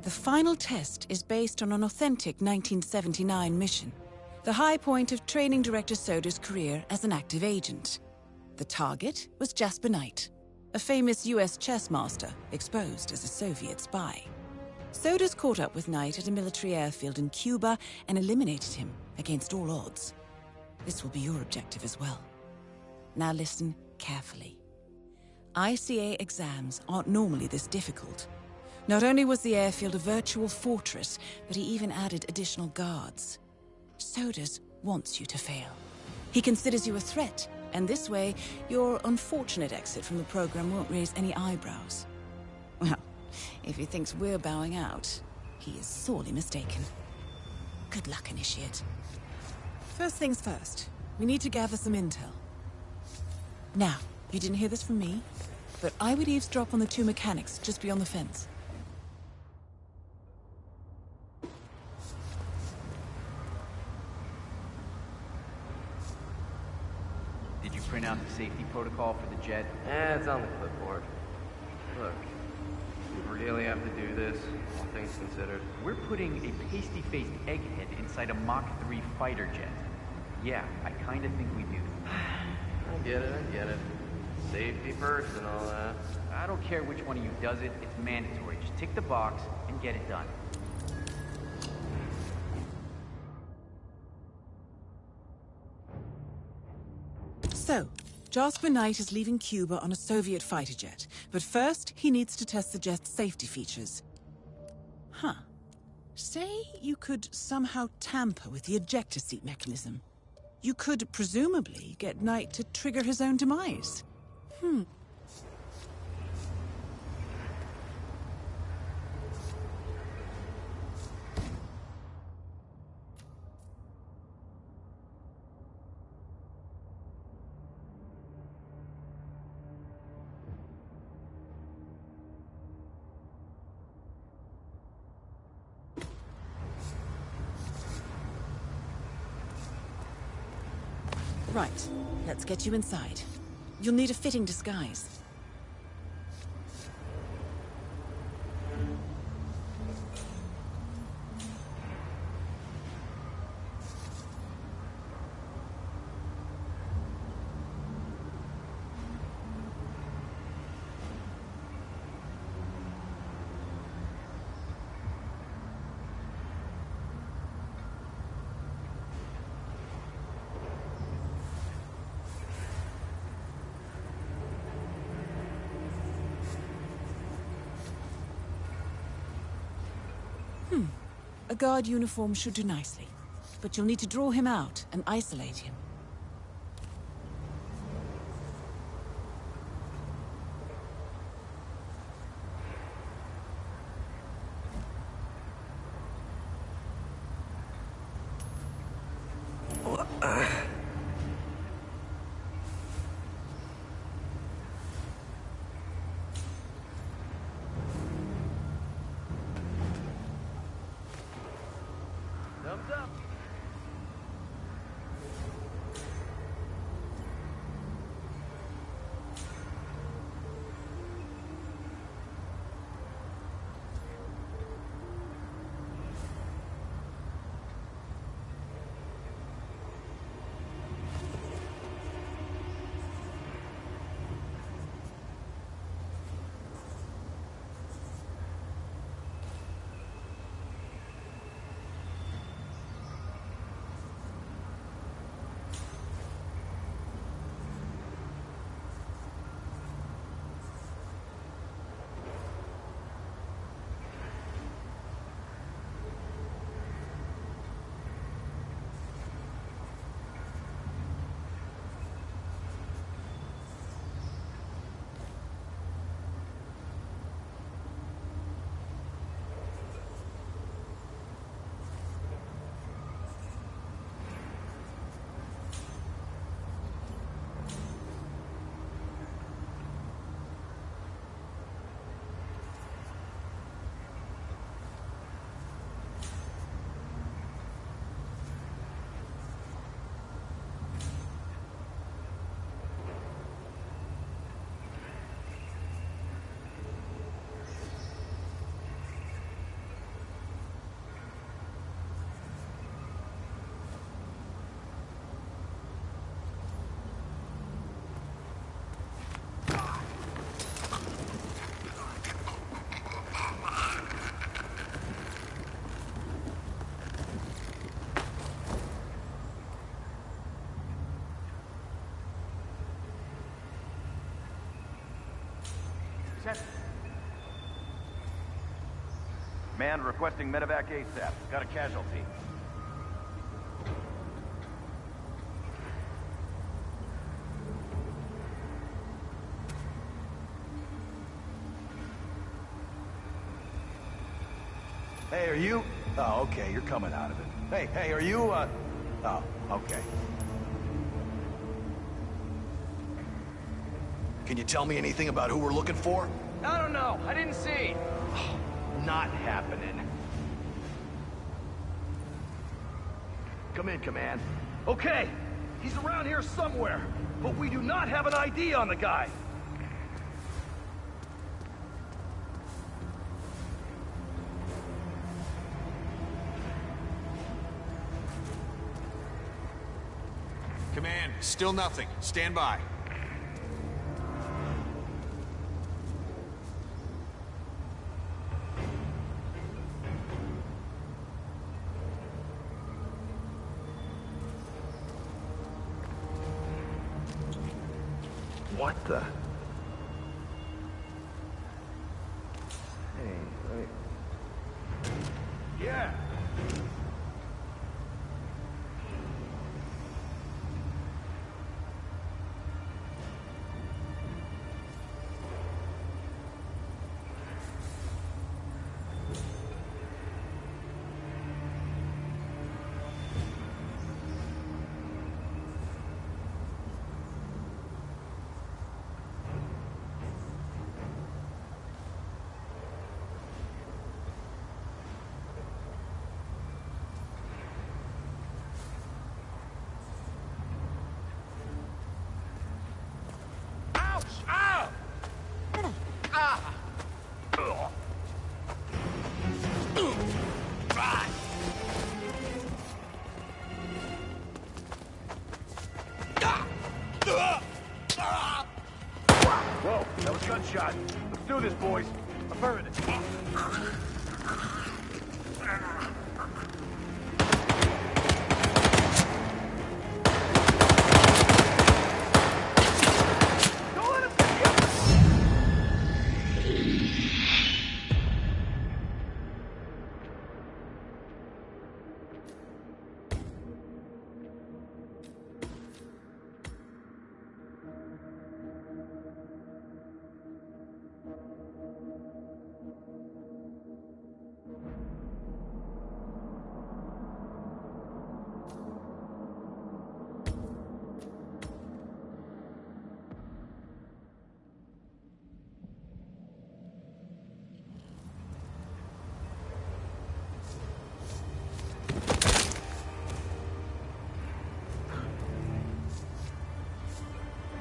The final test is based on an authentic 1979 mission, the high point of training director Soder's career as an active agent. The target was Jasper Knight, a famous US chess master exposed as a Soviet spy. Soder's caught up with Knight at a military airfield in Cuba and eliminated him against all odds. This will be your objective as well. Now listen carefully. ICA exams aren't normally this difficult. Not only was the airfield a virtual fortress, but he even added additional guards. Soder's wants you to fail. He considers you a threat, and this way, your unfortunate exit from the program won't raise any eyebrows. Well, if he thinks we're bowing out, he is sorely mistaken. Good luck, Initiate. First things first, we need to gather some intel. Now, you didn't hear this from me, but I would eavesdrop on the two mechanics just beyond the fence. Did you print out the safety protocol for the jet? It's on the clipboard. Look, we really have to do this, all things considered. We're putting a pasty-faced egghead inside a Mach 3 fighter jet. Yeah, I kinda think we do. I get it. Safety first and all that. I don't care which one of you does it, it's mandatory. Just tick the box and get it done. So, Jasper Knight is leaving Cuba on a Soviet fighter jet, but first he needs to test the jet's safety features. Huh. Say you could somehow tamper with the ejector seat mechanism. You could presumably get Knight to trigger his own demise. Right, let's get you inside. You'll need a fitting disguise. A guard uniform should do nicely, but you'll need to draw him out and isolate him. Thumbs up. Lieutenant? Man requesting medevac ASAP. Got a casualty. Hey, are you? Oh, okay, you're coming out of it. Hey, are you, Oh, okay. Can you tell me anything about who we're looking for? I don't know. I didn't see. Not happening. Come in, Command. Okay, he's around here somewhere, but we do not have an ID on the guy. Command, still nothing. Stand by. What the? Hey, wait. Yeah. Whoa, that was gunshot. Let's do this, boys. Affirmative. Don't let him get you.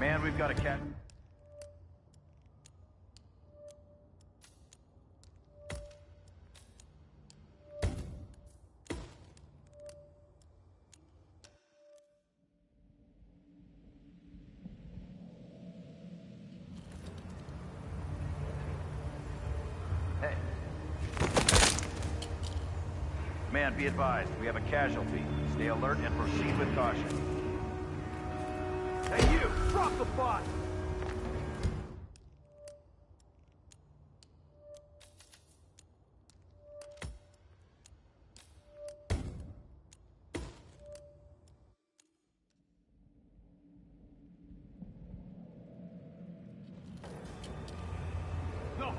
Man, we've got a cat. Hey. Man, be advised, we have a casualty. Stay alert and proceed with caution. Hey, you! Drop the bot! No!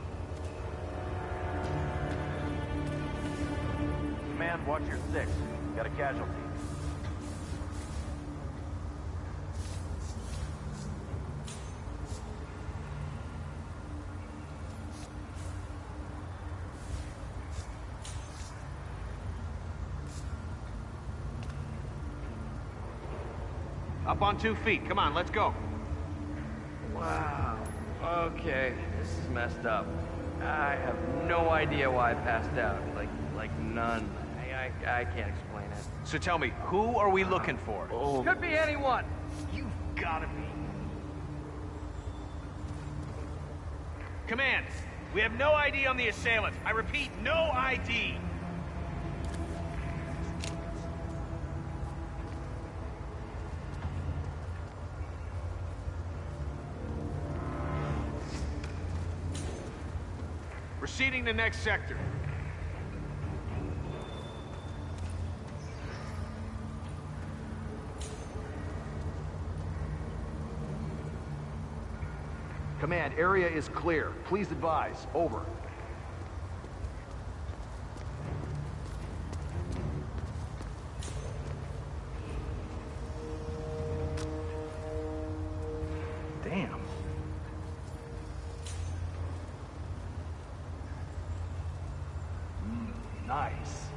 Man, watch your six. Got a casualty. Up on 2 feet. Come on, let's go. Wow. Okay, this is messed up. I have no idea why I passed out. Like none. I can't explain it. So tell me, who are we looking for? Oh. Could be anyone. You've gotta be. Command, we have no ID on the assailant. I repeat, no ID. Proceeding to next sector. Command, area is clear. Please advise. Over. Damn. Nice.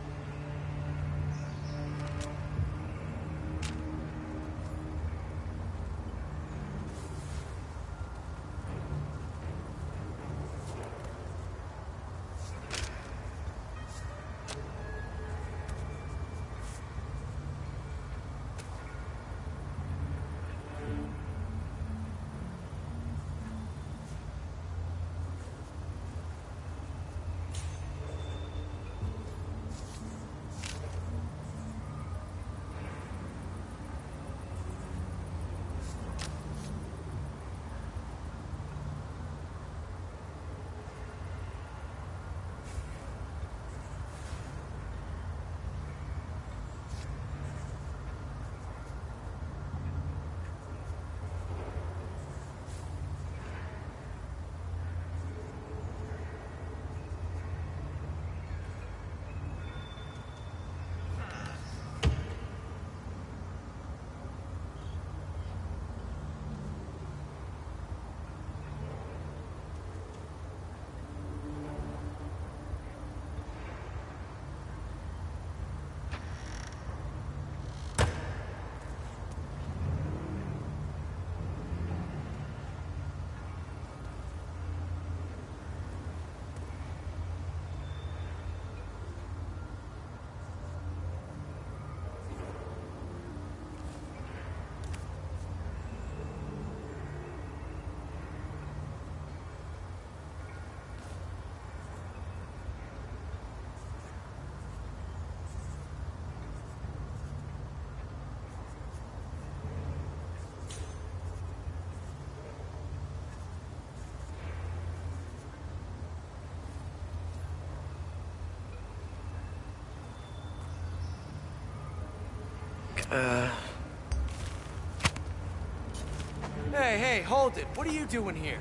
Hey, hold it. What are you doing here?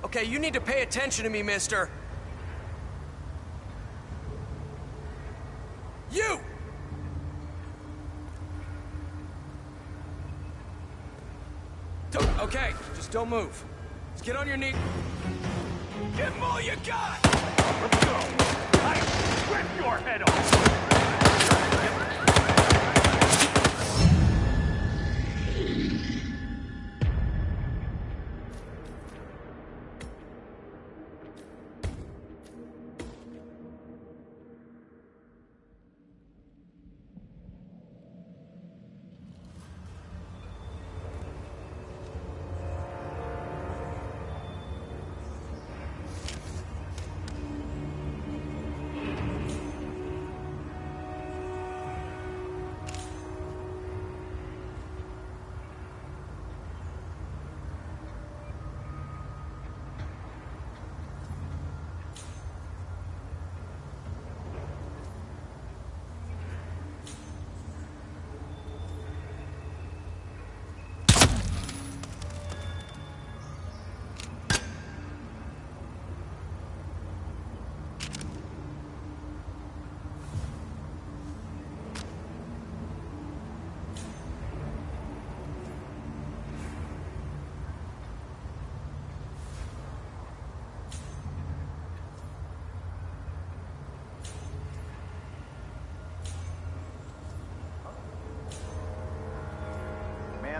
Okay, you need to pay attention to me, mister. You! Okay, just don't move. Just get on your knees. Give them all you got! Let's go. I rip your head off.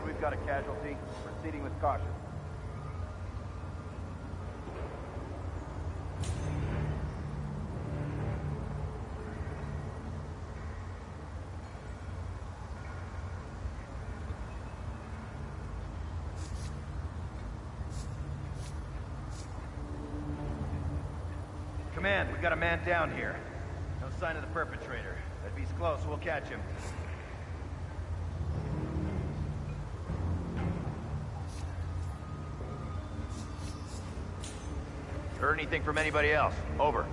We've got a casualty. Proceeding with caution. Command, we got a man down here. No sign of the perpetrator. If he's close, we'll catch him. Heard anything from anybody else? Over.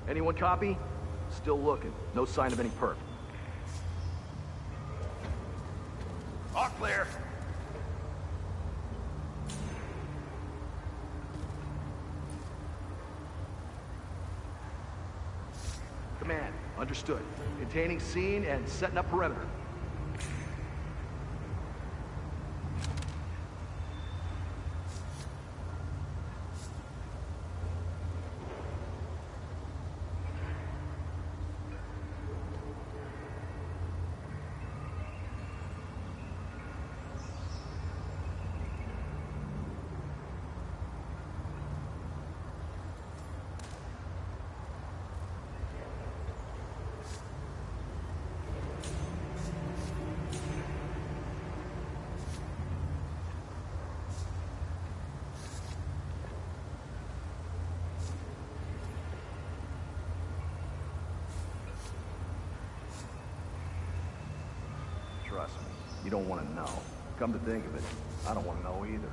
Anyone copy? Still looking. No sign of any perp. All clear. Command, understood. Containing scene and setting up perimeter. Trust me, you don't want to know. Come to think of it, I don't want to know either.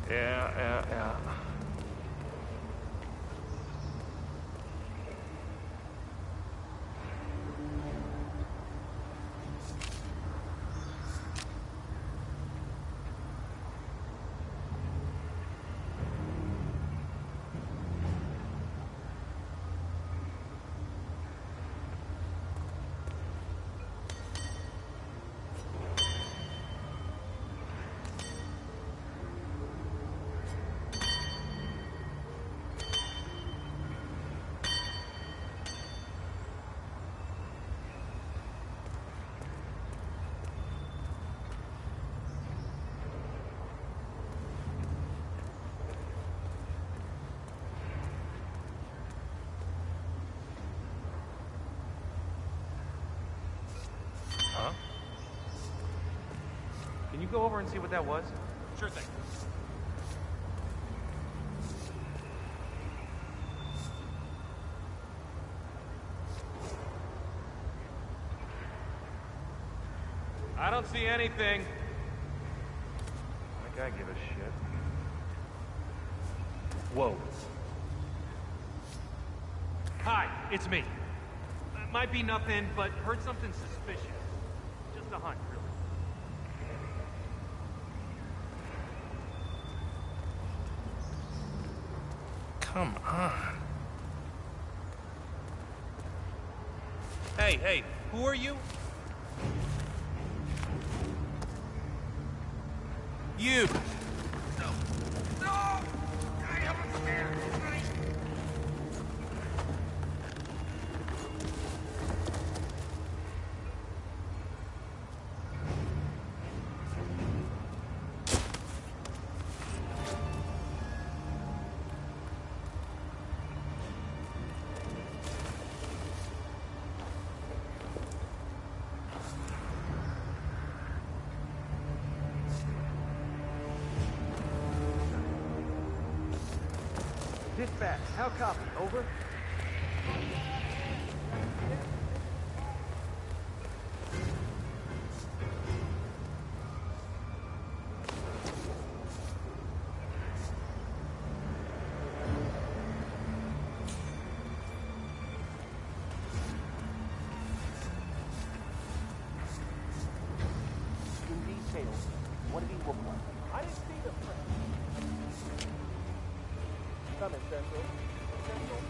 Yeah. Can you go over and see what that was? Sure thing. I don't see anything. That guy give a shit. Whoa. Hi, it's me. Might be nothing, but heard something suspicious. Just a hunch, really. Come on. Hey, who are you? You! No! No! I have a spare knife! Dispatch, how copy? Over? In detail, what did he look like? I didn't see the print. Come in, Central. Central?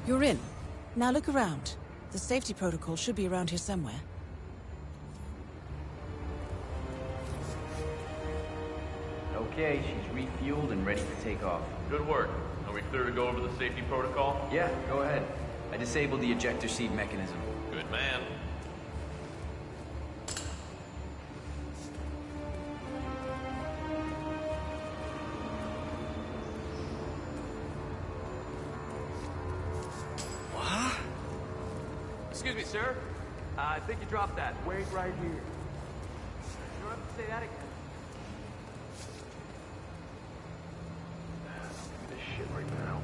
You're in. Now look around. The safety protocol should be around here somewhere. Okay, she's refueled and ready to take off. Good work. Are we clear to go over the safety protocol? Yeah, go ahead. I disabled the ejector seat mechanism. Good man. Excuse me, sir. I think you dropped that. Wait right here. You don't have to say that again. This shit right now.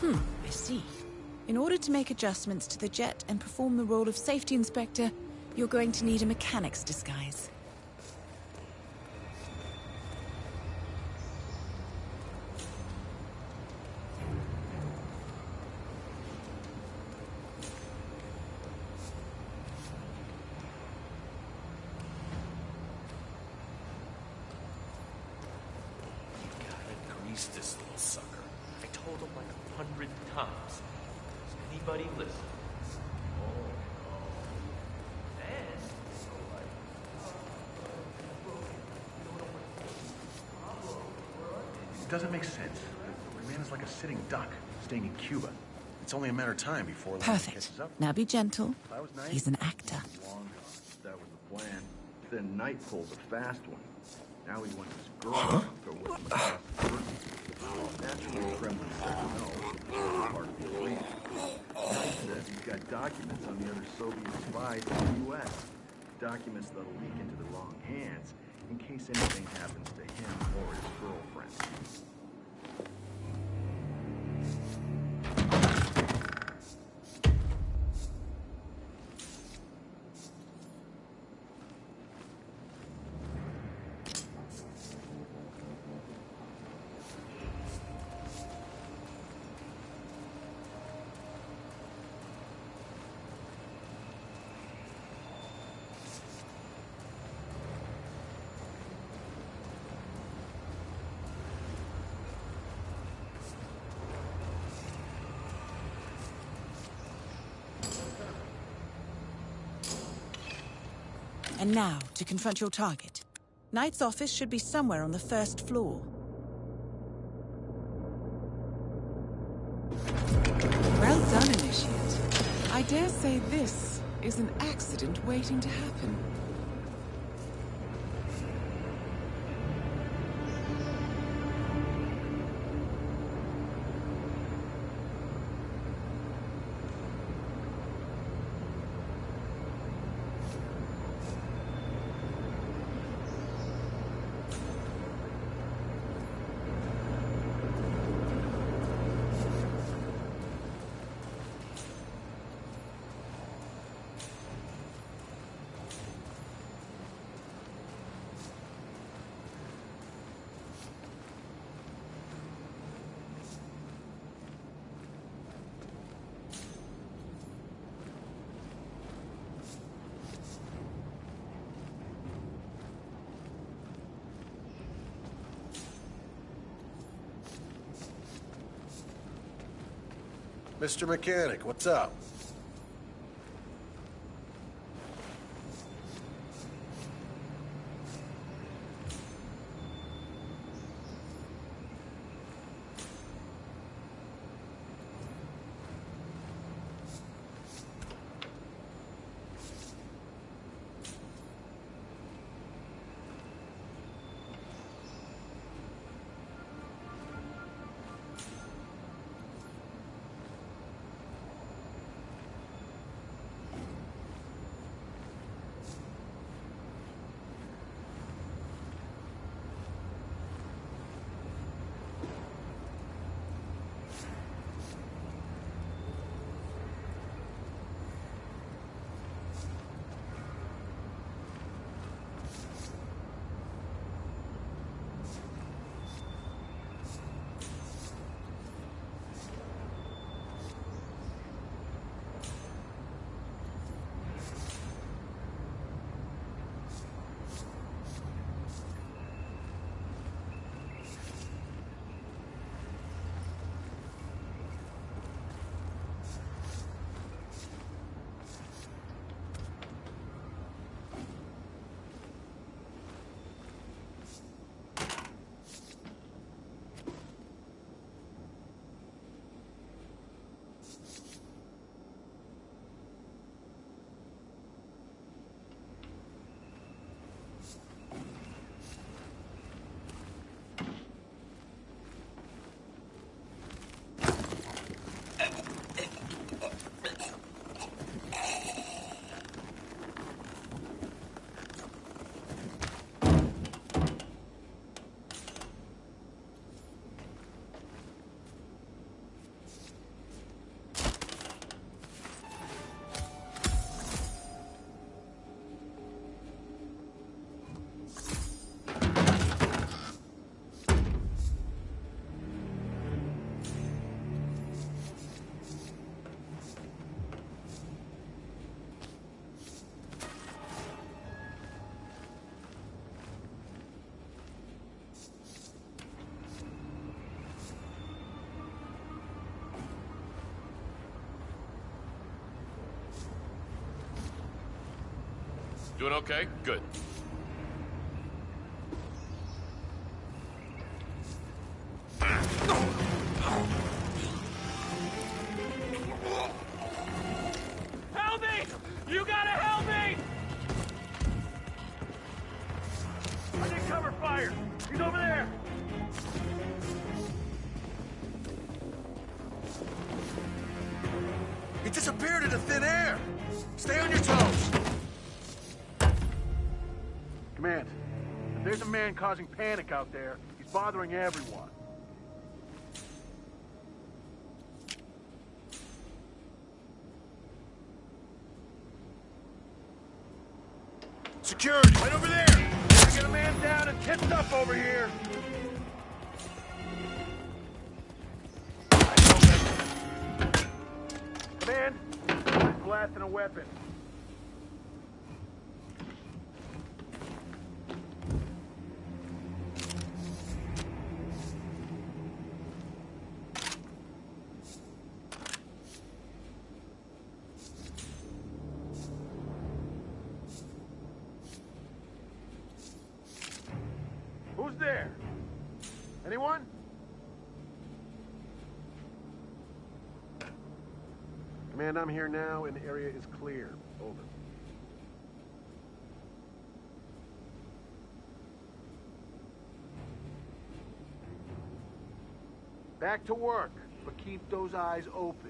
I see. In order to make adjustments to the jet and perform the role of safety inspector, you're going to need a mechanic's disguise. Gotta grease this little sucker. I told him like 100 times. Does anybody listen? It doesn't make sense. We ran his Just like a sitting duck staying in Cuba. It's only a matter of time before Landon Perfect. catches up. Now be gentle. That was nice. He's an actor. Long gone. That was the plan. Then Knight pulled a fast one. Now he wants his girlfriend to go with him across the curtain. Naturally, Kremlin said no. It's part of the agreement. Knight says he's got documents on the other Soviet spies in the U.S. Documents that'll leak into the wrong hands in case anything happens to him or his girlfriend. And now, to confront your target. Knight's office should be somewhere on the first floor. Well done, Initiate. I dare say this is an accident waiting to happen. Mr. Mechanic, what's up? Doing okay? Good. You gotta help me! I need cover fire! He's over there! He disappeared into thin air! Stay on your toes! Command, if there's a man causing panic out there, he's bothering everyone. Security, right over there! I got a man down and tipped up over here! Command, I'm blasting a weapon. Who's there? Anyone? Command, I'm here now and the area is clear. Over. Back to work, but keep those eyes open.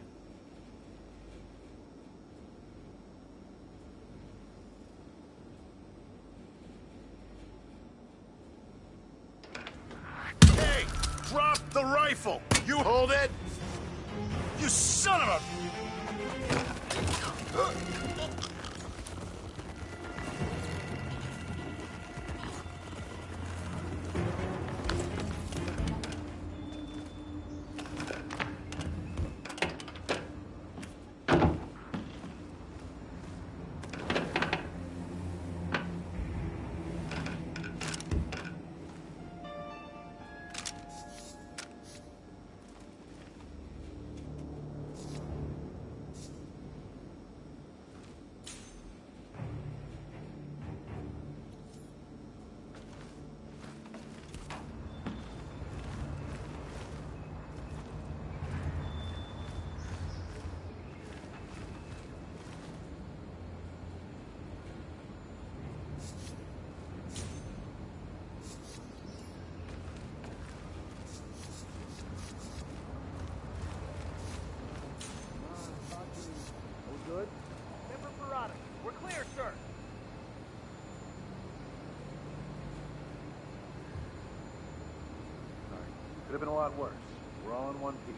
Hey! Drop the rifle! You hold it! You son of a... Good? Member Parada, we're clear, sir. Sorry. Could have been a lot worse. We're all in one piece.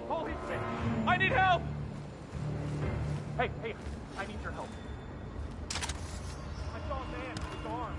Holy shit! I need help! Hey, I need your help. I saw a man with his arm.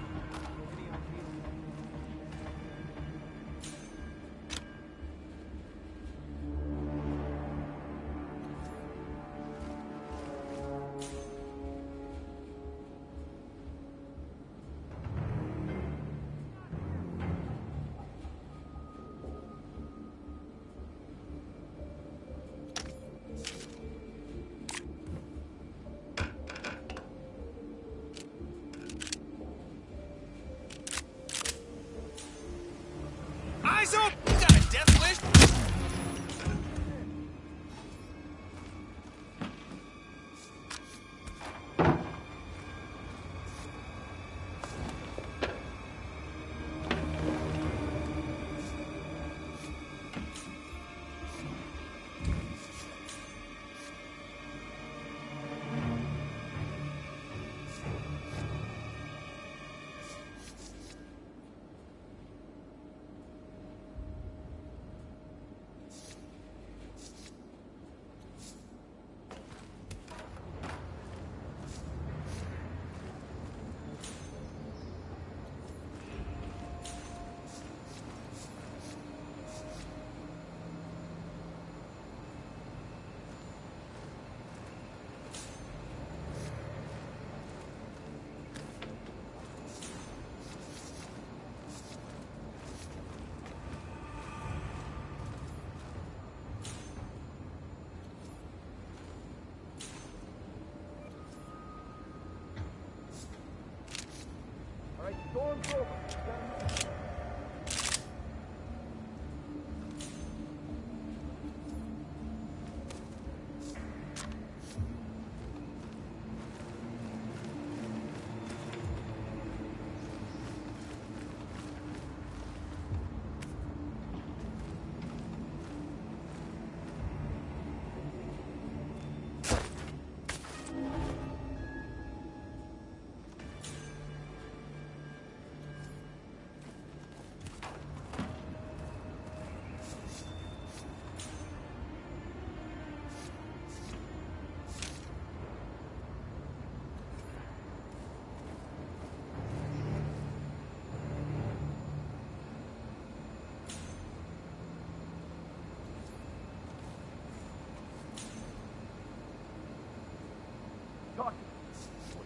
Talk to me.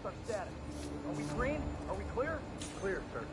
What's our status? Are we green? Are we clear? Clear, sir.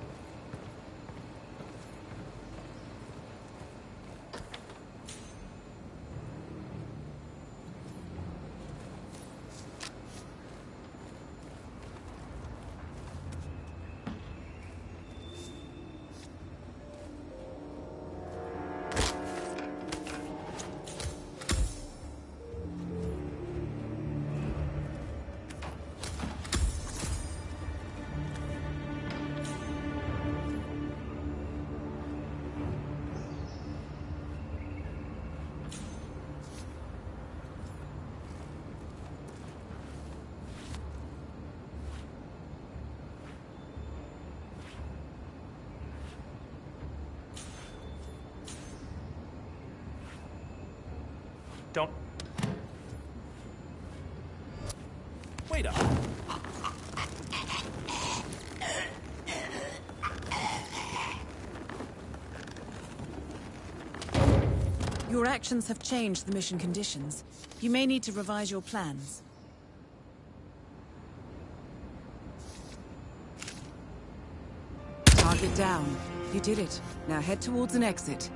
Don't... Wait up. Your actions have changed the mission conditions. You may need to revise your plans. Target down. You did it. Now head towards an exit.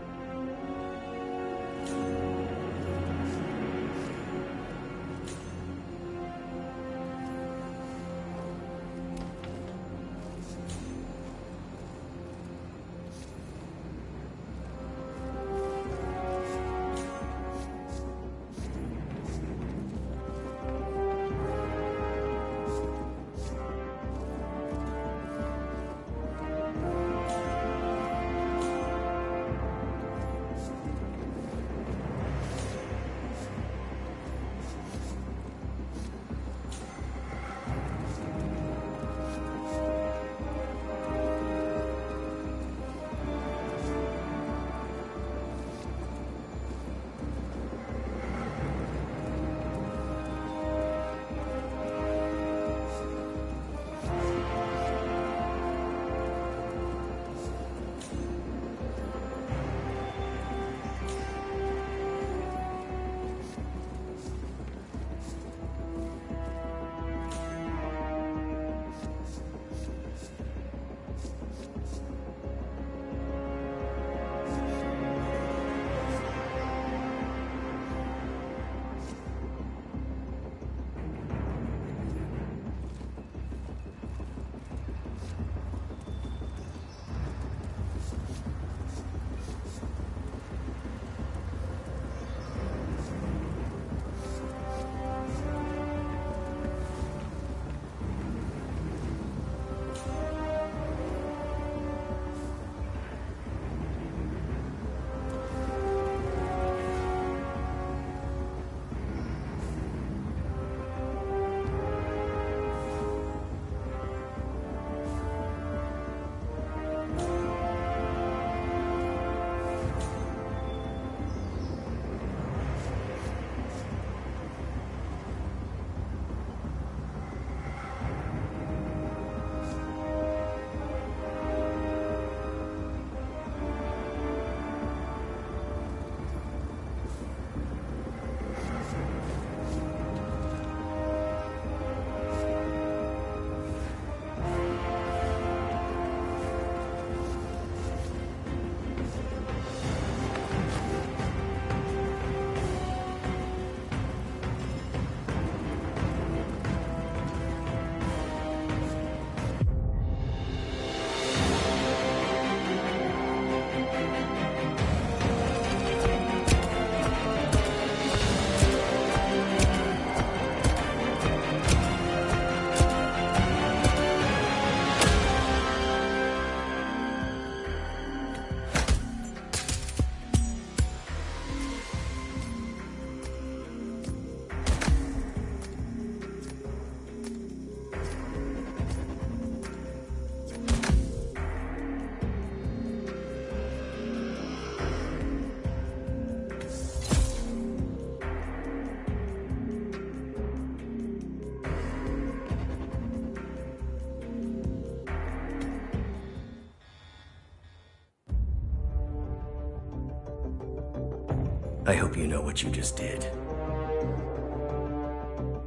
I hope you know what you just did.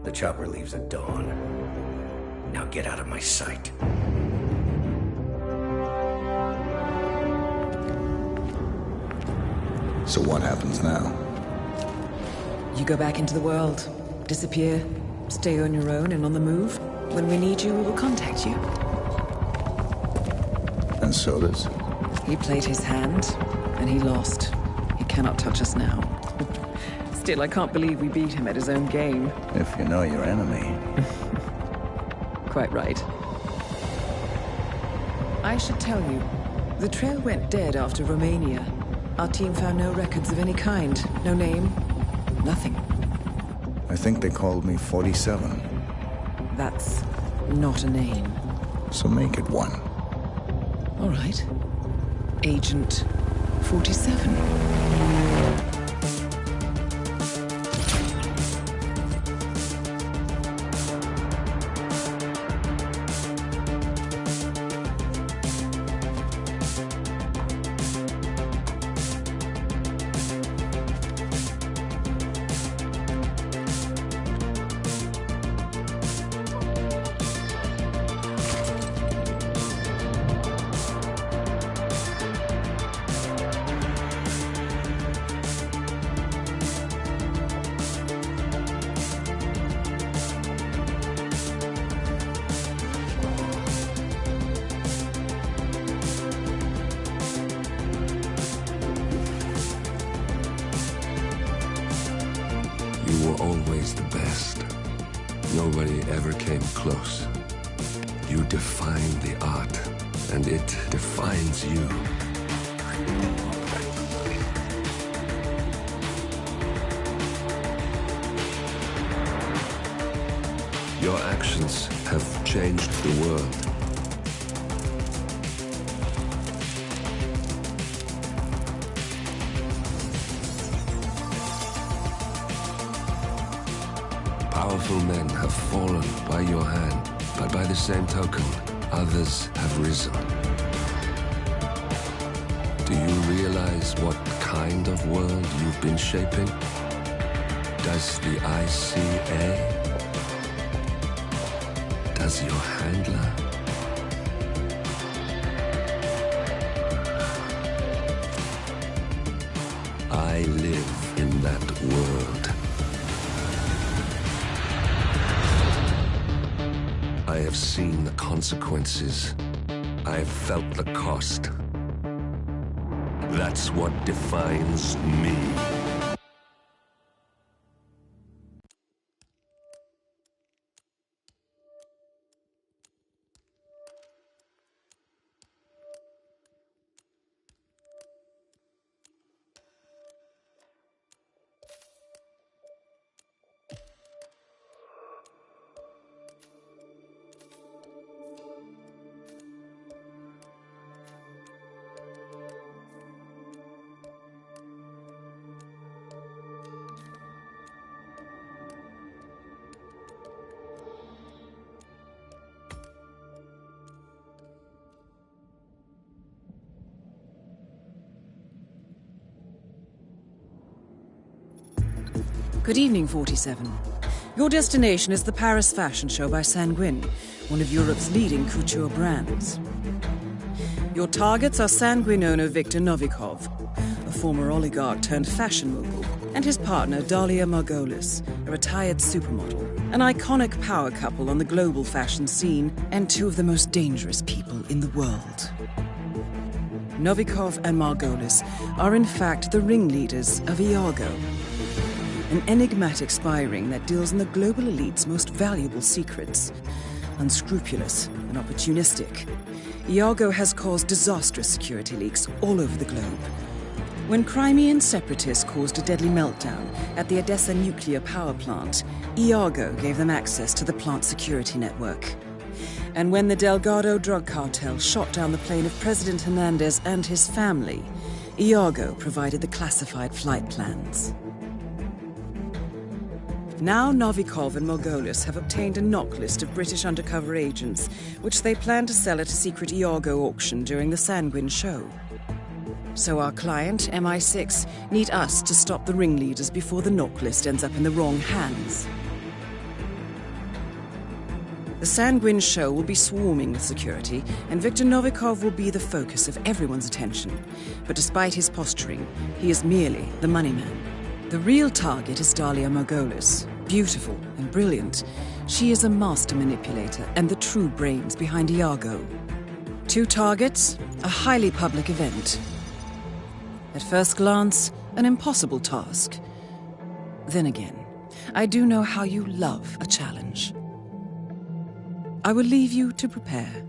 The chopper leaves at dawn. Now get out of my sight. So what happens now? You go back into the world, disappear, stay on your own and on the move. When we need you, we will contact you. And so does? He played his hand, and he lost. He cannot touch us now. Still, I can't believe we beat him at his own game. If you know your enemy. Quite right. I should tell you, the trail went dead after Romania. Our team found no records of any kind. No name. Nothing. I think they called me 47. That's not a name. So make it one. All right. Agent 47. You were always the best. Nobody ever came close. You define the art, and it defines you. Your actions have changed the world. Powerful men have fallen by your hand, but by the same token, others have risen. Do you realize what kind of world you've been shaping? Does the ICA? Does your handler? I live in that world. I have seen the consequences. I have felt the cost. That's what defines me. Good evening, 47. Your destination is the Paris Fashion Show by Sanguine, one of Europe's leading couture brands. Your targets are Sanguine owner Viktor Novikov, a former oligarch turned fashion mogul, and his partner Dalia Margolis, a retired supermodel, an iconic power couple on the global fashion scene, and two of the most dangerous people in the world. Novikov and Margolis are in fact the ringleaders of Iago, an enigmatic spy ring that deals in the global elite's most valuable secrets. Unscrupulous and opportunistic, Iago has caused disastrous security leaks all over the globe. When Crimean separatists caused a deadly meltdown at the Odessa nuclear power plant, Iago gave them access to the plant's security network. And when the Delgado drug cartel shot down the plane of President Hernandez and his family, Iago provided the classified flight plans. Now Novikov and Margolis have obtained a knock list of British undercover agents, which they plan to sell at a secret Iago auction during the Sanguine show. So our client, MI6, need us to stop the ringleaders before the knock list ends up in the wrong hands. The Sanguine show will be swarming with security, and Viktor Novikov will be the focus of everyone's attention. But despite his posturing, he is merely the money man. The real target is Dalia Margolis. Beautiful and brilliant, she is a master manipulator and the true brains behind Iago. 2 targets, a highly public event. At first glance, an impossible task. Then again, I do know how you love a challenge. I will leave you to prepare.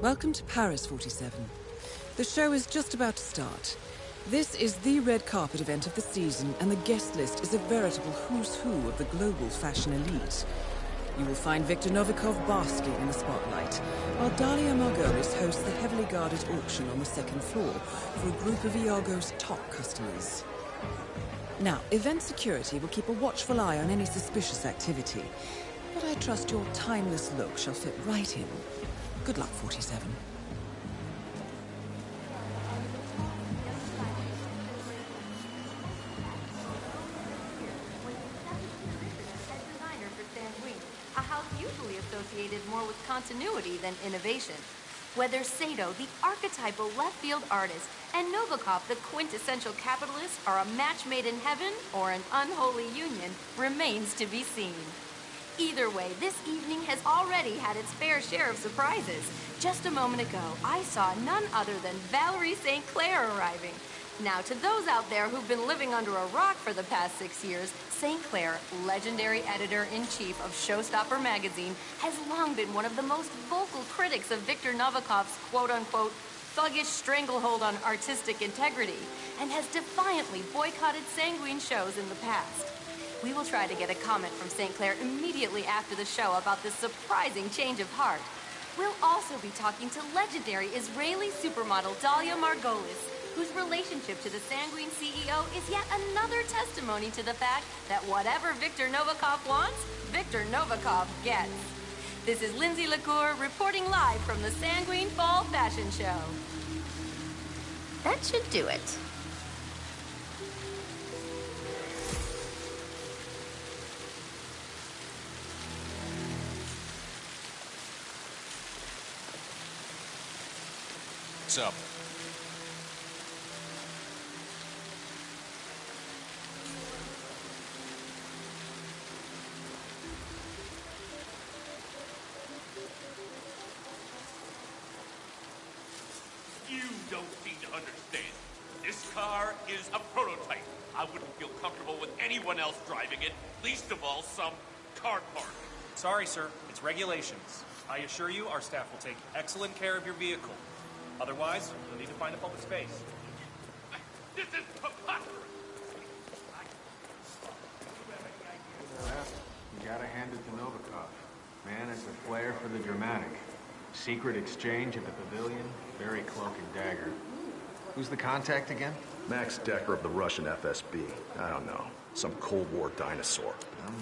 Welcome to Paris, 47. The show is just about to start. This is the red carpet event of the season, and the guest list is a veritable who's who of the global fashion elite. You will find Viktor Novikov basking in the spotlight, while Dalia Margolis hosts the heavily guarded auction on the second floor for a group of Iago's top customers. Now, event security will keep a watchful eye on any suspicious activity, but I trust your timeless look shall fit right in. Good luck, 47. A house usually associated more with continuity than innovation. Whether Sato, the archetypal left-field artist, and Novikov, the quintessential capitalist, are a match made in heaven or an unholy union remains to be seen. Either way, this evening has already had its fair share of surprises. Just a moment ago, I saw none other than Valerie St. Clair arriving. Now, to those out there who've been living under a rock for the past 6 years, St. Clair, legendary editor-in-chief of Showstopper magazine, has long been one of the most vocal critics of Viktor Novikov's quote-unquote thuggish stranglehold on artistic integrity, and has defiantly boycotted Sanguine shows in the past. We will try to get a comment from St. Clair immediately after the show about this surprising change of heart. We'll also be talking to legendary Israeli supermodel Dalia Margolis, whose relationship to the Sanguine CEO is yet another testimony to the fact that whatever Viktor Novikov wants, Viktor Novikov gets. This is Lindsay LaCour reporting live from the Sanguine Fall Fashion Show. That should do it. What's up? You don't seem to understand. This car is a prototype. I wouldn't feel comfortable with anyone else driving it, least of all some car park. Sorry, sir. It's regulations. I assure you, our staff will take excellent care of your vehicle. Otherwise, you'll need to find a public space. This is preposterous! You gotta hand it to Novikov. Man has a flair for the dramatic. Secret exchange at the pavilion, very cloak and dagger. Who's the contact again? Max Decker of the Russian FSB. I don't know. Some Cold War dinosaur.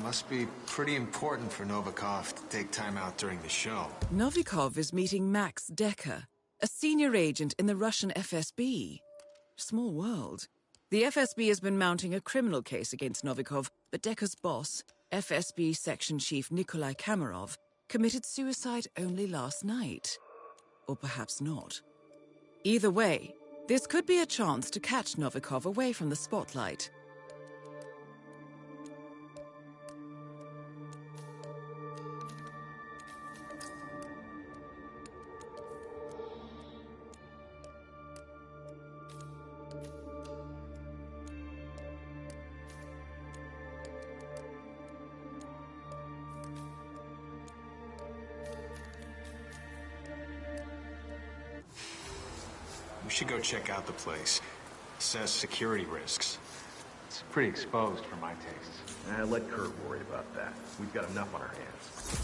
Must be pretty important for Novikov to take time out during the show. Novikov is meeting Max Decker, a senior agent in the Russian FSB. Small world. The FSB has been mounting a criminal case against Novikov, but Decker's boss, FSB Section Chief Nikolai Kamarov, committed suicide only last night. Or perhaps not. Either way, this could be a chance to catch Novikov away from the spotlight. We should go check out the place. Assess security risks. It's pretty exposed for my tastes. Let Kurt worry about that. We've got enough on our hands.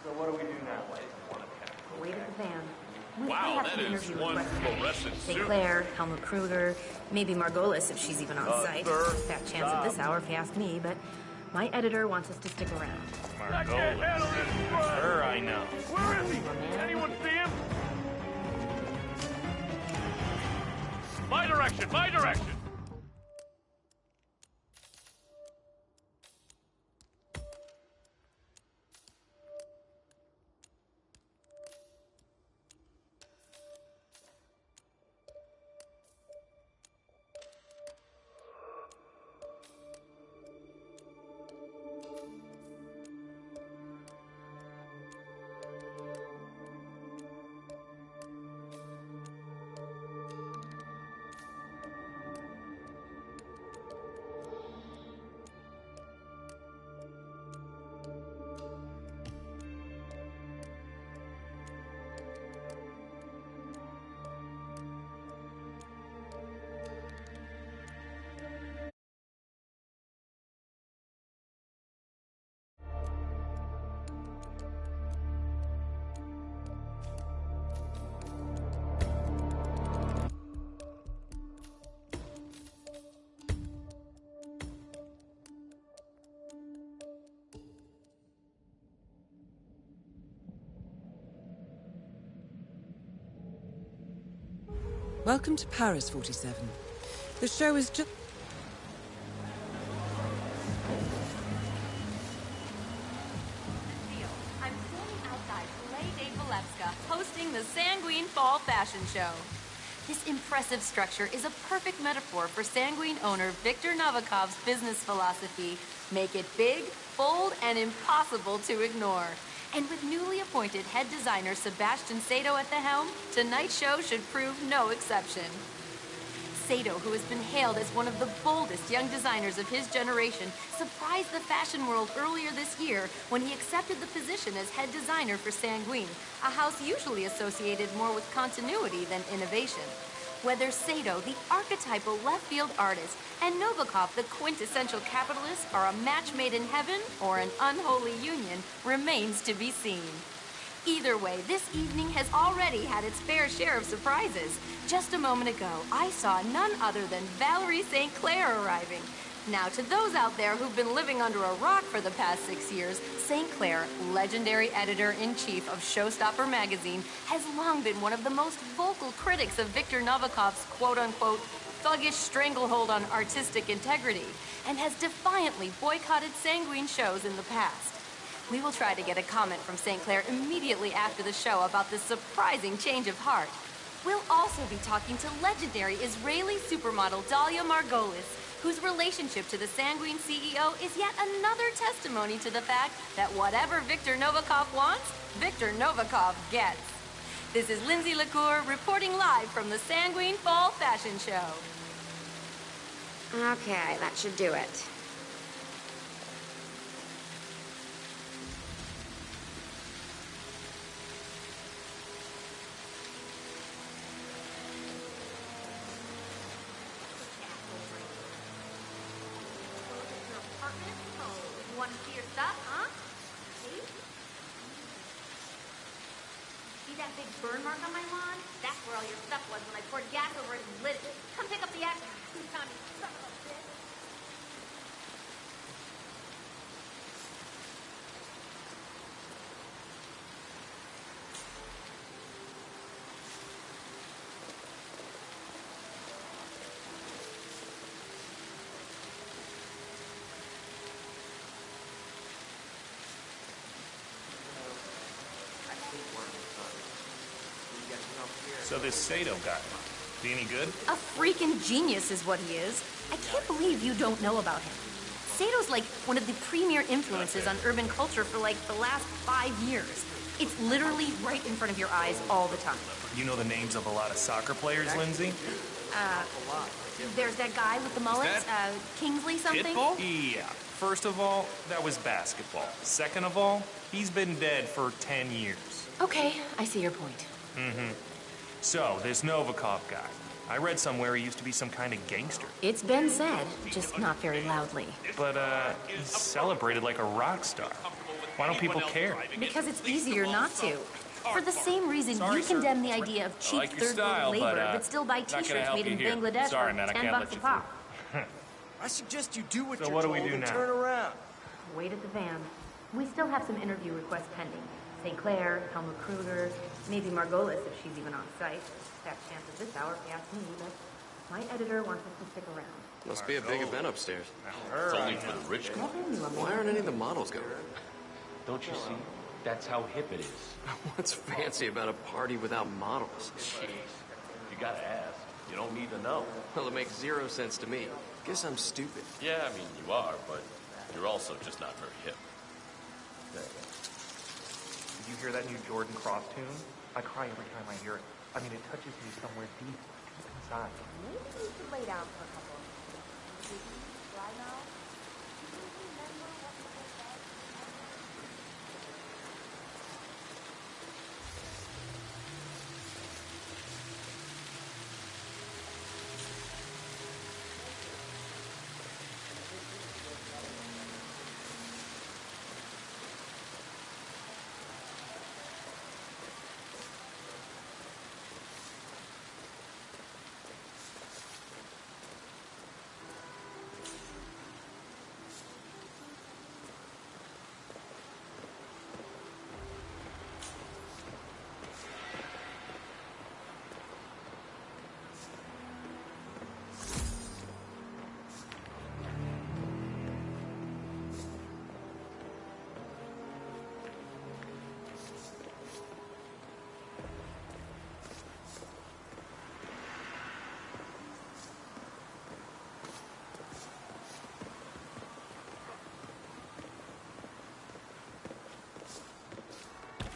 So what do we do now? Wait at the van. We Wow, have that to is interview one with fluorescent St. suit. Clair, Helmut Kruger, maybe Margolis if she's even on site. sir, Fat chance at this hour if you ask me, but my editor wants us to stick around. Her, I know. Where is he? Anyone see him? My direction! My direction! Welcome to Paris, 47. The show is just... I'm standing outside Palais de Valevska, hosting the Sanguine Fall Fashion Show. This impressive structure is a perfect metaphor for Sanguine owner Viktor Novikov's business philosophy. Make it big, bold, and impossible to ignore. And with newly appointed head designer Sebastian Sato at the helm, tonight's show should prove no exception. Sato, who has been hailed as one of the boldest young designers of his generation, surprised the fashion world earlier this year when he accepted the position as head designer for Sanguine, a house usually associated more with continuity than innovation. Whether Sato, the archetypal left-field artist, and Novikov, the quintessential capitalist, are a match made in heaven or an unholy union remains to be seen. Either way, this evening has already had its fair share of surprises. Just a moment ago, I saw none other than Valerie St. Clair arriving. Now, to those out there who've been living under a rock for the past 6 years, St. Clair, legendary editor-in-chief of Showstopper magazine, has long been one of the most vocal critics of Viktor Novikov's quote-unquote thuggish stranglehold on artistic integrity, and has defiantly boycotted Sanguine shows in the past. We will try to get a comment from St. Clair immediately after the show about this surprising change of heart. We'll also be talking to legendary Israeli supermodel Dalia Margolis, whose relationship to the Sanguine CEO is yet another testimony to the fact that whatever Viktor Novikov wants, Viktor Novikov gets. This is Lindsay LaCour reporting live from the Sanguine Fall Fashion Show. Okay, that should do it. Want to see your stuff, huh? See? See that big burn mark on my lawn? That's where all your stuff was when I poured gas over it and lit it. Come pick up the action, Tommy, son of a bitch. So this Sato guy, is he any good? A freaking genius is what he is. I can't believe you don't know about him. Sato's like one of the premier influences on urban culture for like the last 5 years. It's literally right in front of your eyes all the time. You know the names of a lot of soccer players, Lindsay? There's that guy with the mullets, Kingsley something? Pitbull? Yeah. First of all, that was basketball. Second of all, he's been dead for 10 years. Okay, I see your point. Mm-hmm. So, this Novikov guy. I read somewhere he used to be some kind of gangster. It's been said, just not very loudly. But, he's celebrated like a rock star. Why don't people care? Because it's easier not to. For the same reason you condemn the idea of cheap third-world labor, but still buy t-shirts made in Bangladesh for $10 a pop. I suggest you do what So you're what do told we do and now? turn around. Wait at the van. We still have some interview requests pending. St. Clair, Helmut Kruger, maybe Margolis if she's even on site. Best chance at this hour if you ask me, but my editor wants us to stick around. Must be a big event upstairs. It's only for the rich club. Why aren't any of the models going? Don't you see? That's how hip it is. What's fancy about a party without models? Jeez. You gotta ask. You don't need to know. Well, it makes 0 sense to me. Guess I'm stupid. Yeah, I mean, you are, but you're also just not very hip. Did you hear that new Jordan Cross tune? I cry every time I hear it. I mean, it touches me somewhere deep inside. Maybe we should lay down for a couple of minutes. Dry now?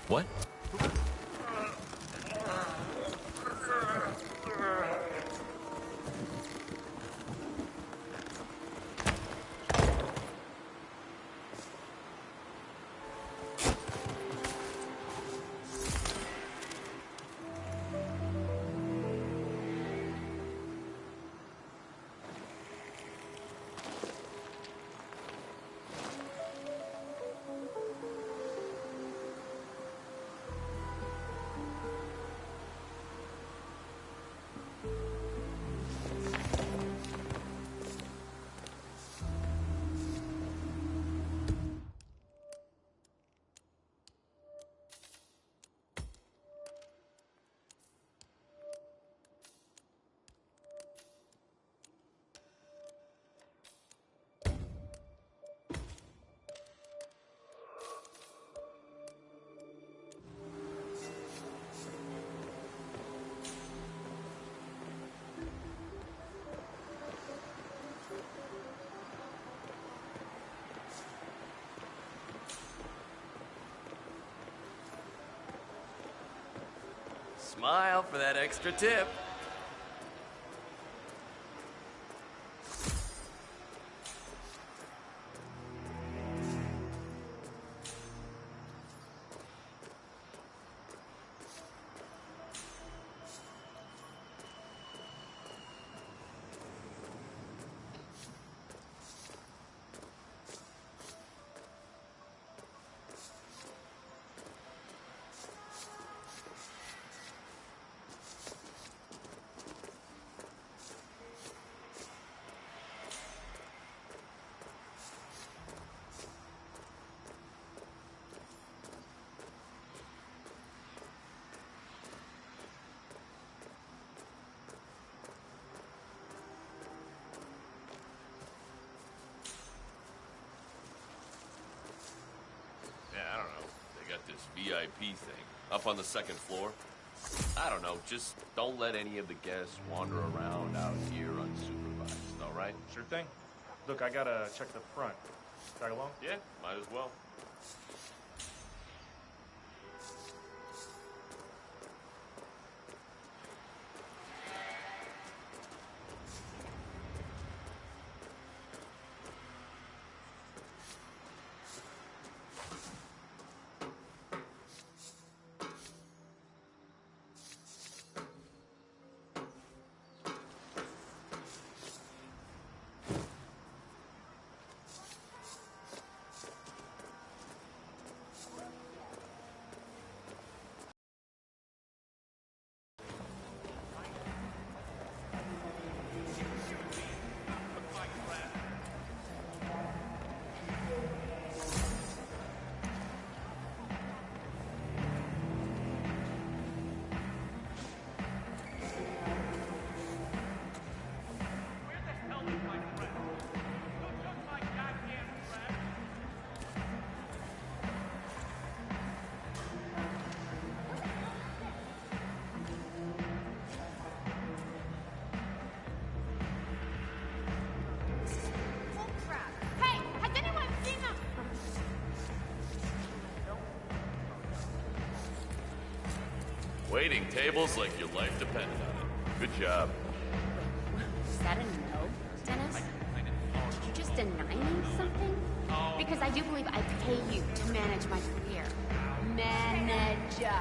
What? Smile for that extra tip. I don't know. They got this VIP thing up on the second floor. I don't know. Just don't let any of the guests wander around out here unsupervised, all right? Sure thing. Look, I gotta check the front. Tag along? Yeah, might as well. Waiting tables like your life depended on it. Good job. Is that a no, Dennis? Did you just deny me something? Because I do believe I pay you to manage my career. Manager.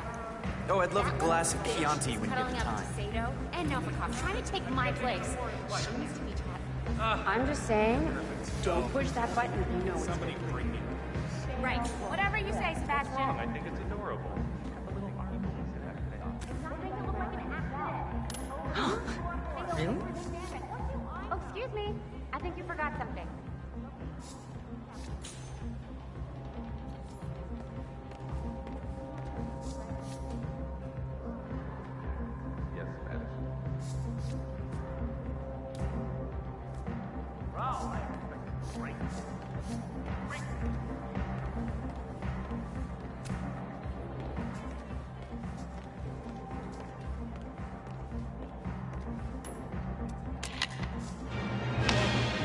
Oh, I'd love a glass of Chianti when you get Cuddling the up time. to Sato and Novikov, trying to take my place. She needs to be taught. I'm just saying, don't push that button if you know it's Somebody bring me. right. Whatever you say, Sebastian. I think it's adorable. Really? Oh, excuse me. I think you forgot something. Yes, Spanish.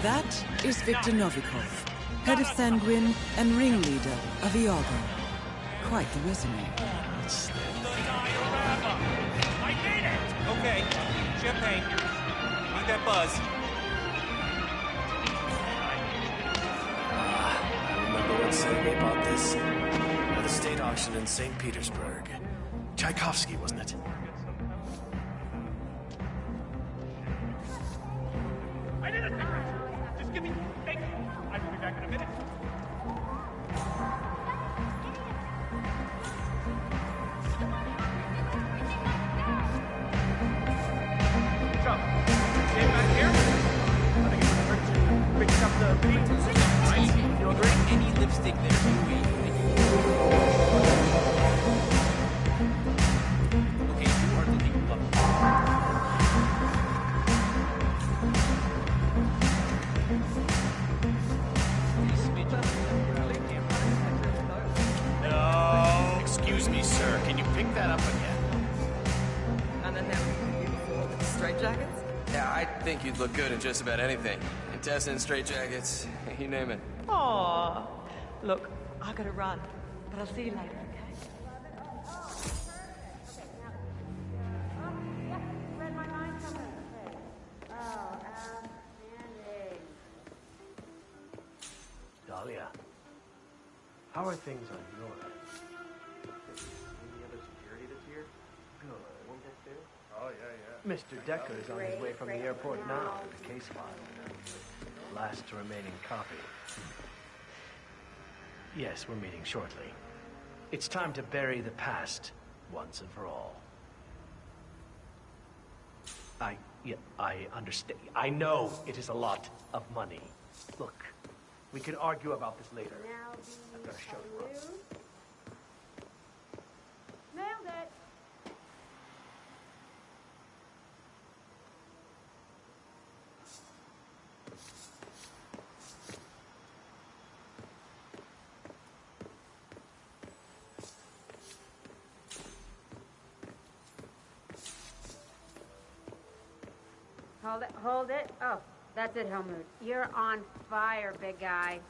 That is Viktor Novikov, head of Sanguine and ringleader of Iago. quite the resume. I did it! Okay, champagne. Need that buzz. I remember when Sergei bought this at the state auction in St. Petersburg. Tchaikovsky, wasn't it? I did it! Just give me... Thank you. I will be back in a minute. So, stay back here. I think it's hurt to pick up the beans. Right? You agree? Any lipstick there, you wait. Okay, you are the lead level. No. Excuse me, sir. Can you pick that up again? And then now, straight jackets? Yeah, I think you'd look good in just about anything. Intestine, straight jackets, you name it. Aww. Look, I gotta run, but I'll see you later, okay? Dahlia, how are things on your end? Any other security this year? Good. One get there? Oh, yeah. Mr. Decker is on his way from the airport now with the case file. Last remaining copy. Yes, we're meeting shortly. It's time to bury the past once and for all. I understand. I know it is a lot of money. Look, we can argue about this later. I've got a show to run. Nailed it. Hold it. Oh, that's it, Helmut. You're on fire, big guy.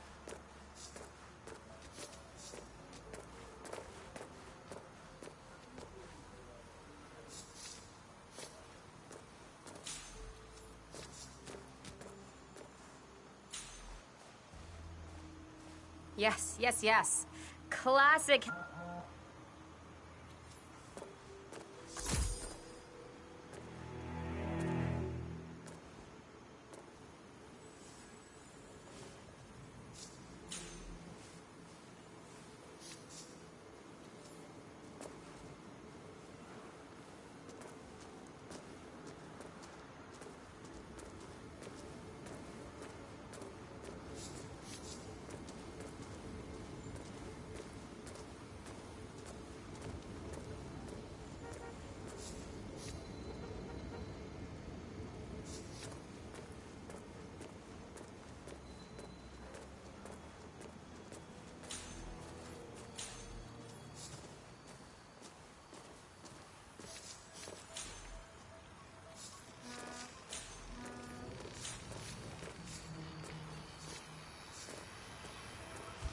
Yes. Classic.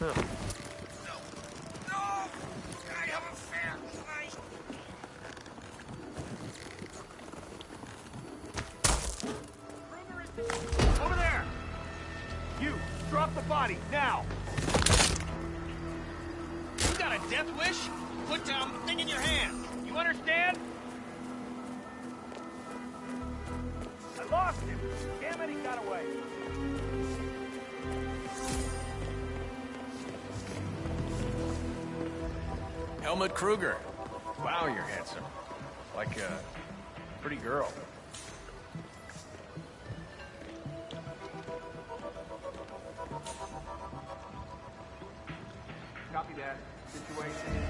No! I have a fair fight! Over there! You, drop the body, now! You got a death wish? Put down the thing in your hand! You understand? I lost him! Damn it, he got away! Helmut Kruger. Wow, you're handsome. Like a pretty girl. Copy that. Situation.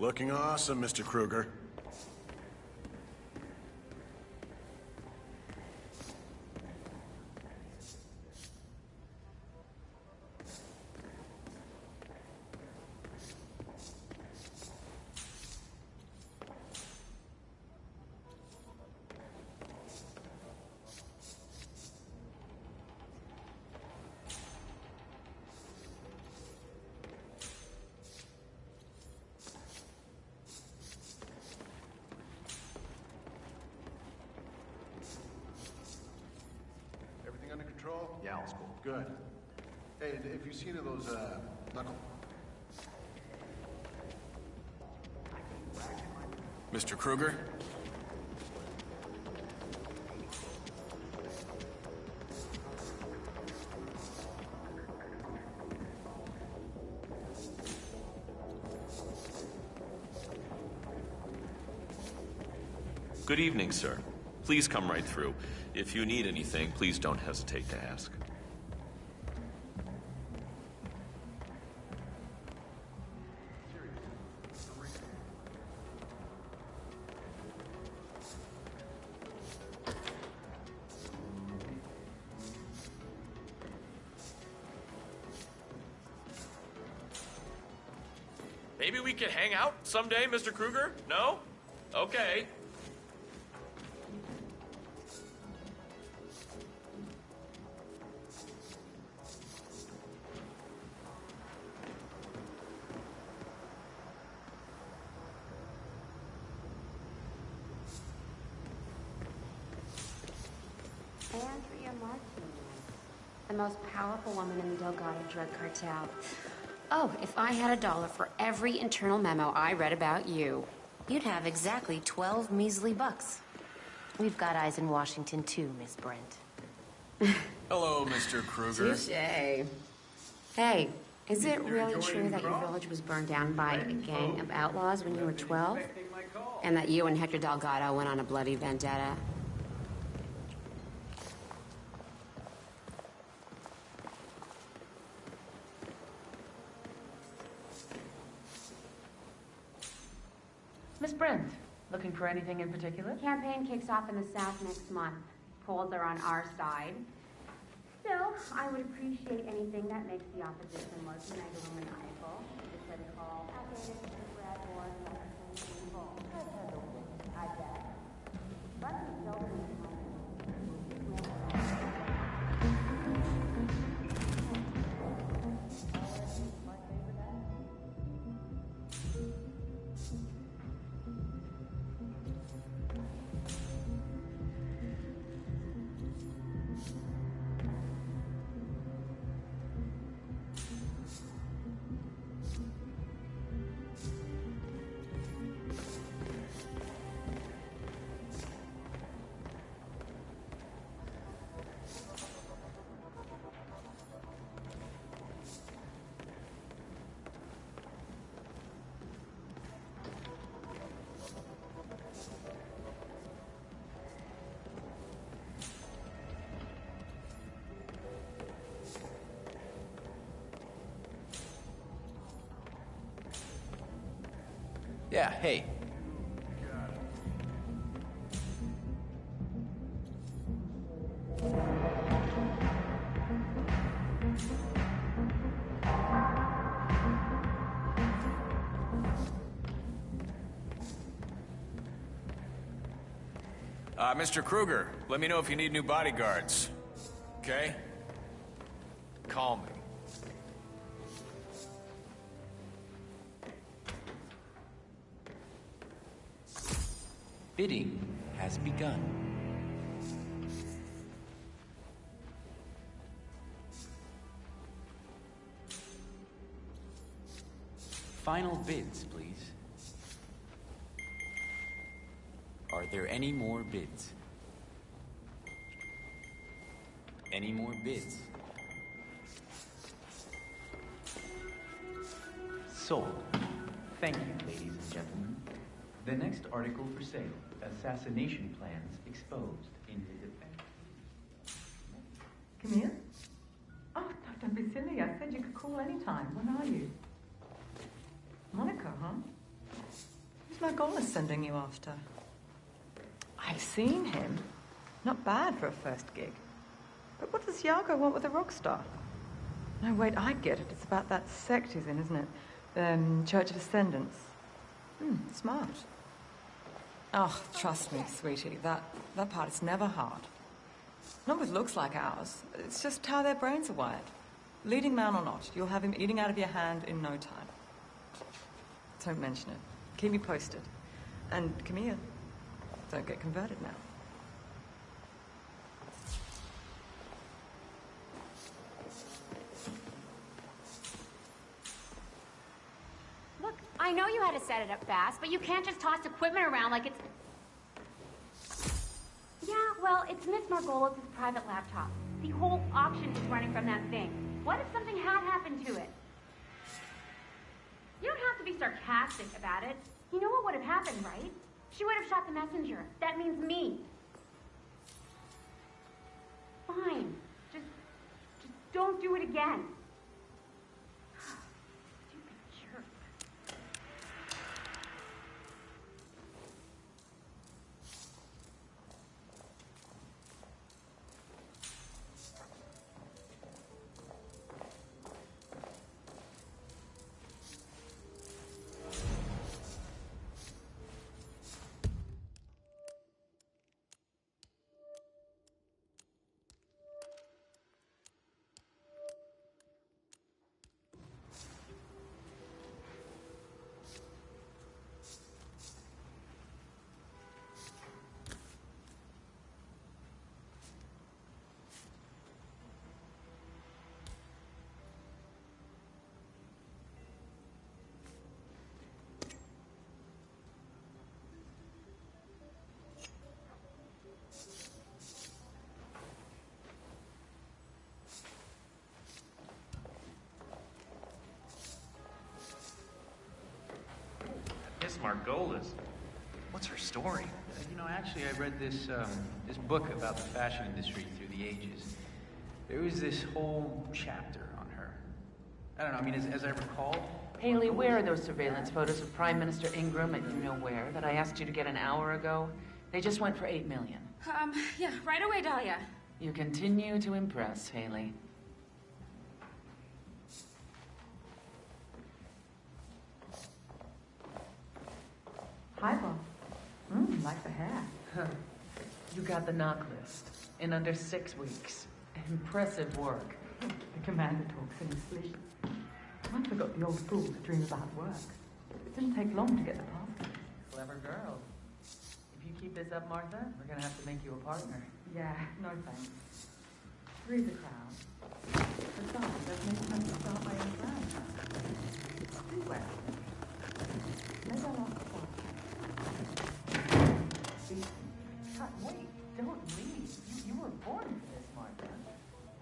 Looking awesome, Mr. Kruger. Under control? Yeah, all's cool. Good. Hey, have you seen any of those, knuckle... Mr. Kruger? Good evening, sir. Please come right through. If you need anything, please don't hesitate to ask. Maybe we could hang out someday, Mr. Kruger? No? Okay. Andrea Martinez, the most powerful woman in the Delgado drug cartel. Oh, if I had $1 for every internal memo I read about you, you'd have exactly 12 measly bucks. We've got eyes in Washington too, Miss Brent. Hello, Mr. Kruger. Touché. Hey, is it really true that your village was burned down by a gang of outlaws when you were 12? And that you and Hector Delgado went on a bloody vendetta? Miss Brent, looking for anything in particular? Campaign kicks off in the South next month. Polls are on our side. Still, I would appreciate anything that makes the opposition look megalomaniacal. Just what they call outdated, Brad Warren, Jefferson, people. I bet. But we still Yeah, hey. Mr. Kruger, let me know if you need new bodyguards. Okay? Call me. Bidding has begun. Final bids, please. Are there any more bids? Any more bids? Sold. Thank you, ladies and gentlemen. The next article for sale, Assassination Plans Exposed in the Defense. Come here. Oh, no, don't be silly. I said you could call anytime. When are you? Monaco, huh? Margolis sending you after? I've seen him. Not bad for a first gig. But what does Yago want with a rock star? No, wait, I get it. It's about that sect he's in, isn't it? Church of Ascendants. Smart. Oh, trust me, sweetie. That part is never hard. Not with looks like ours. It's just how their brains are wired. Leading man or not, you'll have him eating out of your hand in no time. Don't mention it. Keep me posted. And come here. Don't get converted now. Look, I know you had to set it up fast, but you can't just toss equipment around like it's... Yeah, well, it's Miss Margolis' private laptop. The whole auction is running from that thing. What if something had happened to it? You don't have to be sarcastic about it. You know what would have happened, right? She would have shot the messenger. That means me. Fine. Just don't do it again. Stupid jerk. Miss Margolis. What's her story? You know, actually, I read this this book about the fashion industry through the ages. There was this whole chapter on her. I don't know. I mean, as I recall. Haley, where are those surveillance photos of Prime Minister Ingram at you know where that I asked you to get an hour ago? They just went for $8 million. Yeah, right away, Dahlia. You continue to impress, Haley. Hi, Bob. Like the hair. You got the knock list in under 6 weeks. Impressive work. The commander talks in his sleep. I forgot the old fool to dream about work. It didn't take long to get the part. Clever girl. If you keep this up, Martha, we're gonna have to make you a partner. Yeah, no thanks. Three's a crowd. Besides, I've made time to start my own brand. It's streetwear. Maybe I'll ask for God, wait, don't leave. You were born for this, Martha.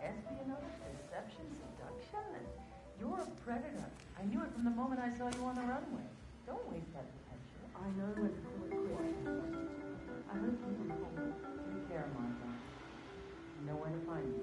Espionage, deception, seduction, and you're a predator. I knew it from the moment I saw you on the runway. Don't waste that potential. I know when to call it quits. I hope you can hold it. Take care, Martha. You know where to find me.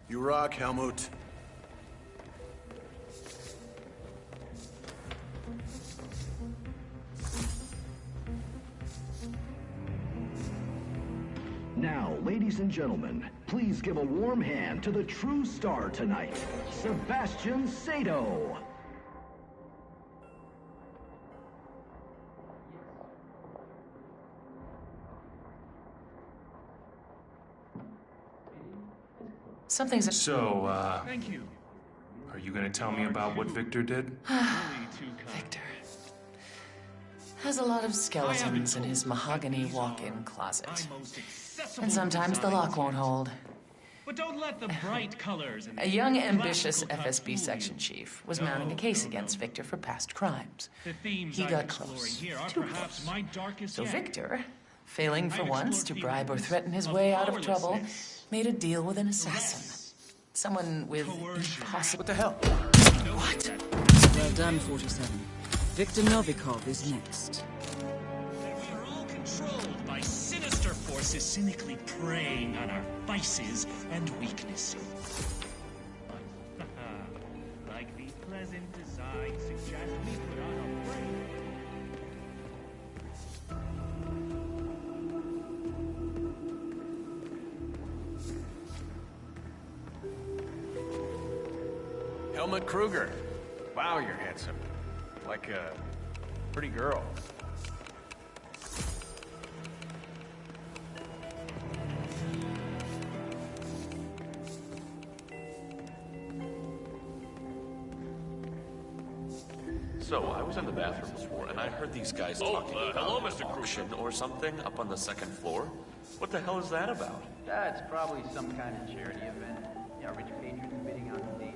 You rock, Helmut. Now, ladies and gentlemen, please give a warm hand to the true star tonight, Sebastian Sato. Something's... So, Thank you. are you gonna tell me about what Victor did? Victor has a lot of skeletons in his mahogany walk-in closet. And sometimes the lock won't hold. But don't let the bright colors and A young, ambitious FSB section chief was mounting a case against Victor for past crimes. He got close. Too close. So Victor, failing for once to bribe or threaten his way out of trouble, made a deal with an assassin. Someone with impossible... What the hell? What? Well done, 47. Victor Novikov is next. we're all controlled by sinister forces cynically preying on our vices and weaknesses. Like the pleasant design suggests we put on a break. Helmut Kruger. Wow, you're handsome. Like a pretty girl. So, I was in the bathroom before, and I heard these guys talking about hello, an Mr. Kruger. auction or something up on the second floor. What the hell is that about? It's probably some kind of charity event. Yeah, rich patrons bidding on the date.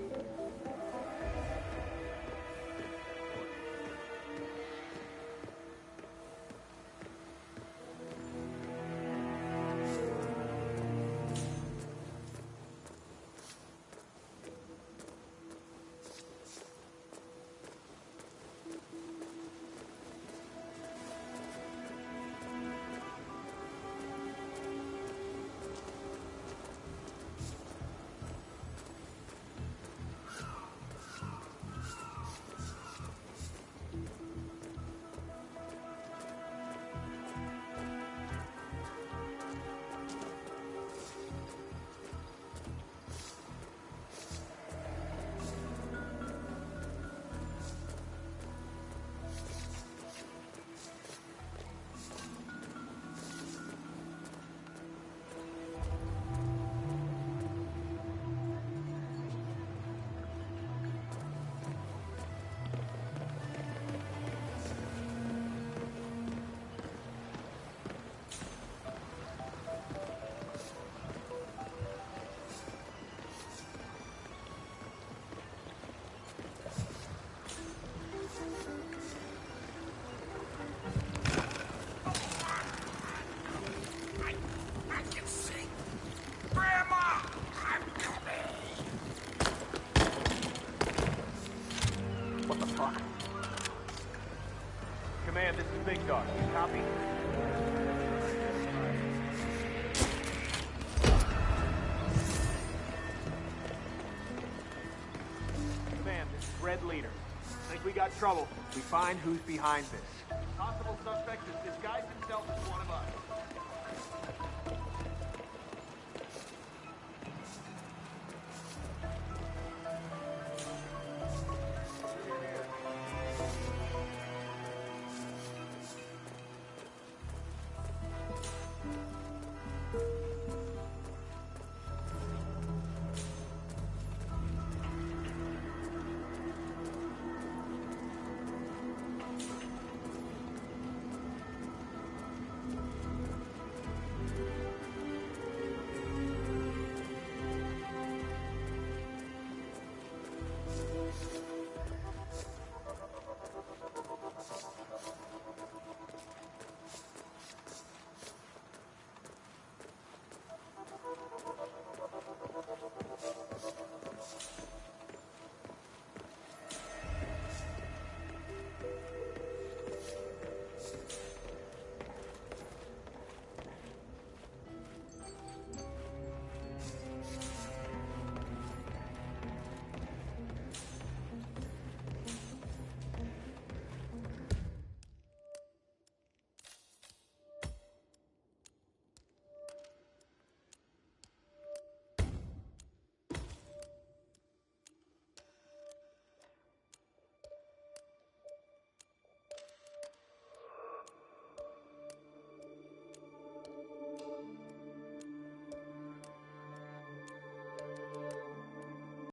Command, this is Big Dog. You copy? Command, this is Red Leader. Think we got trouble. We find who's behind this. Possible suspect is